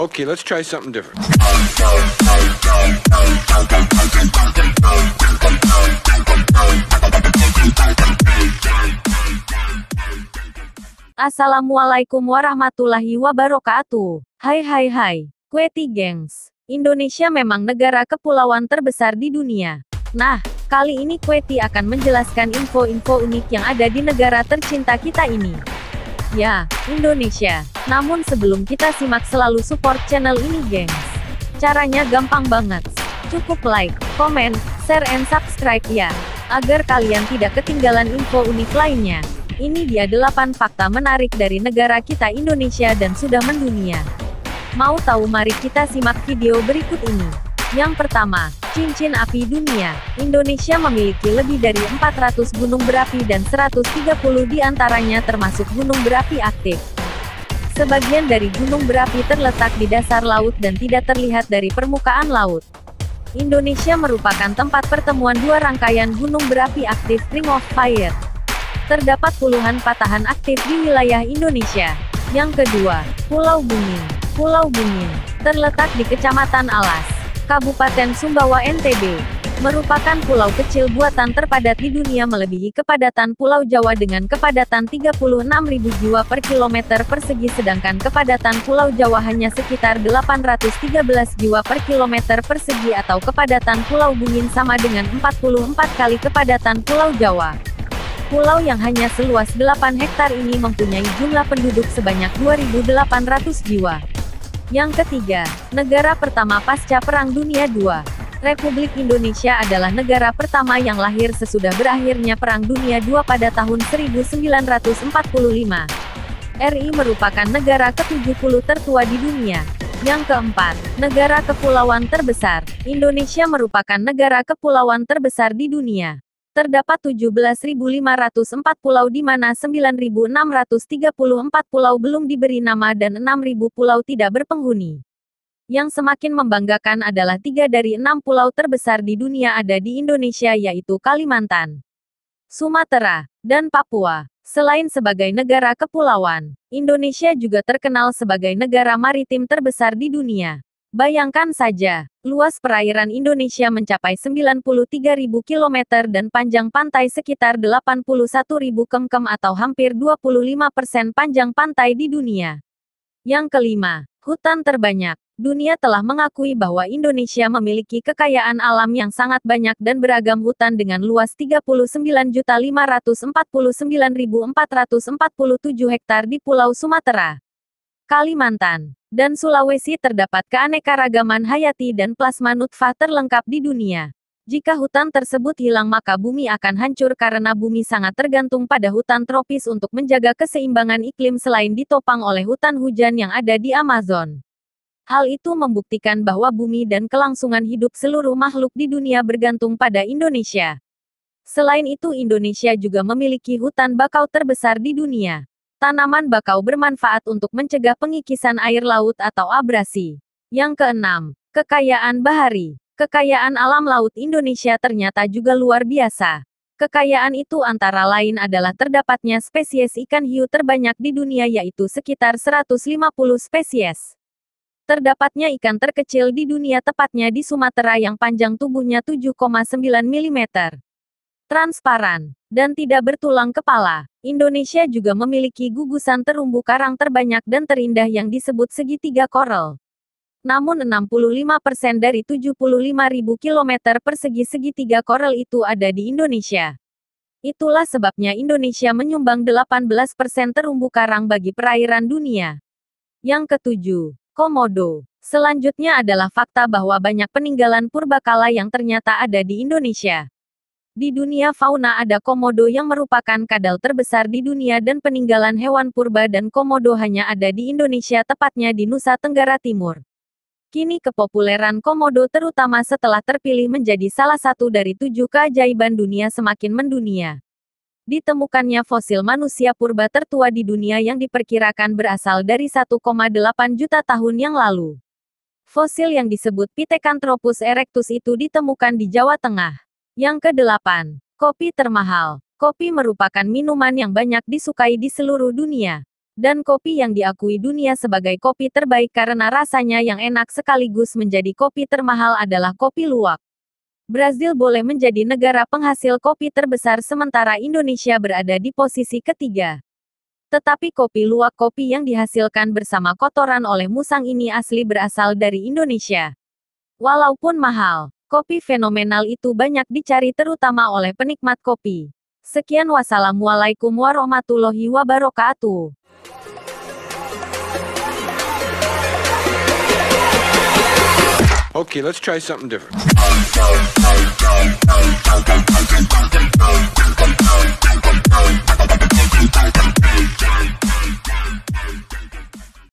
Okay, let's try something different. Assalamualaikum warahmatullahi wabarakatuh. Hai, Kueti gengs. Indonesia memang negara kepulauan terbesar di dunia. Nah, kali ini Kueti akan menjelaskan info-info unik yang ada di negara tercinta kita ini. Ya, Indonesia. Namun sebelum kita simak, selalu support channel ini gengs. Caranya gampang banget. Cukup like, comment, share and subscribe ya. Agar kalian tidak ketinggalan info unik lainnya. Ini dia 8 fakta menarik dari negara kita Indonesia dan sudah mendunia. Mau tahu? Mari kita simak video berikut ini. Yang pertama, cincin api dunia. Indonesia memiliki lebih dari 400 gunung berapi dan 130 diantaranya termasuk gunung berapi aktif. Sebagian dari gunung berapi terletak di dasar laut dan tidak terlihat dari permukaan laut. Indonesia merupakan tempat pertemuan dua rangkaian gunung berapi aktif Ring of Fire. Terdapat puluhan patahan aktif di wilayah Indonesia. Yang kedua, Pulau Bungin. Pulau Bungin terletak di Kecamatan Alas, Kabupaten Sumbawa, NTB. Merupakan pulau kecil buatan terpadat di dunia, melebihi kepadatan Pulau Jawa dengan kepadatan 36.000 jiwa per kilometer persegi, sedangkan kepadatan Pulau Jawa hanya sekitar 813 jiwa per kilometer persegi, atau kepadatan Pulau Bungin sama dengan 44 kali kepadatan Pulau Jawa. Pulau yang hanya seluas 8 hektar ini mempunyai jumlah penduduk sebanyak 2.800 jiwa. Yang ketiga, negara pertama pasca Perang Dunia II. Republik Indonesia adalah negara pertama yang lahir sesudah berakhirnya Perang Dunia II pada tahun 1945. RI merupakan negara ke-70 tertua di dunia. Yang keempat, negara kepulauan terbesar. Indonesia merupakan negara kepulauan terbesar di dunia. Terdapat 17.504 pulau di mana 9.634 pulau belum diberi nama dan 6.000 pulau tidak berpenghuni. Yang semakin membanggakan adalah 3 dari 6 pulau terbesar di dunia ada di Indonesia, yaitu Kalimantan, Sumatera, dan Papua. Selain sebagai negara kepulauan, Indonesia juga terkenal sebagai negara maritim terbesar di dunia. Bayangkan saja, luas perairan Indonesia mencapai 93.000 km dan panjang pantai sekitar 81.000 km atau hampir 25% panjang pantai di dunia. Yang kelima, hutan terbanyak. Dunia telah mengakui bahwa Indonesia memiliki kekayaan alam yang sangat banyak dan beragam hutan dengan luas 39.549.447 hektar di Pulau Sumatera, Kalimantan, dan Sulawesi. Terdapat keanekaragaman hayati dan plasma nutfah terlengkap di dunia. Jika hutan tersebut hilang, maka bumi akan hancur karena bumi sangat tergantung pada hutan tropis untuk menjaga keseimbangan iklim selain ditopang oleh hutan hujan yang ada di Amazon. Hal itu membuktikan bahwa bumi dan kelangsungan hidup seluruh makhluk di dunia bergantung pada Indonesia. Selain itu, Indonesia juga memiliki hutan bakau terbesar di dunia. Tanaman bakau bermanfaat untuk mencegah pengikisan air laut atau abrasi. Yang keenam, kekayaan bahari. Kekayaan alam laut Indonesia ternyata juga luar biasa. Kekayaan itu antara lain adalah terdapatnya spesies ikan hiu terbanyak di dunia, yaitu sekitar 150 spesies. Terdapatnya ikan terkecil di dunia, tepatnya di Sumatera, yang panjang tubuhnya 7,9 mm. Transparan, dan tidak bertulang kepala. Indonesia juga memiliki gugusan terumbu karang terbanyak dan terindah yang disebut segitiga koral. Namun 65% dari 75.000 km persegi segitiga koral itu ada di Indonesia. Itulah sebabnya Indonesia menyumbang 18% terumbu karang bagi perairan dunia. Yang ketujuh, Komodo. Selanjutnya adalah fakta bahwa banyak peninggalan purbakala yang ternyata ada di Indonesia. Di dunia fauna ada komodo yang merupakan kadal terbesar di dunia, dan peninggalan hewan purba dan komodo hanya ada di Indonesia, tepatnya di Nusa Tenggara Timur. Kini kepopuleran komodo, terutama setelah terpilih menjadi salah satu dari 7 keajaiban dunia, semakin mendunia. Ditemukannya fosil manusia purba tertua di dunia yang diperkirakan berasal dari 1,8 juta tahun yang lalu. Fosil yang disebut Pithecanthropus erectus itu ditemukan di Jawa Tengah. Yang kedelapan, kopi termahal. Kopi merupakan minuman yang banyak disukai di seluruh dunia. Dan kopi yang diakui dunia sebagai kopi terbaik karena rasanya yang enak sekaligus menjadi kopi termahal adalah kopi luwak. Brazil boleh menjadi negara penghasil kopi terbesar sementara Indonesia berada di posisi ketiga. Tetapi kopi luwak kopi yang dihasilkan bersama kotoran oleh musang ini asli berasal dari Indonesia. Walaupun mahal, kopi fenomenal itu banyak dicari terutama oleh penikmat kopi. Sekian, wassalamualaikum warahmatullahi wabarakatuh. Okay, let's try something different.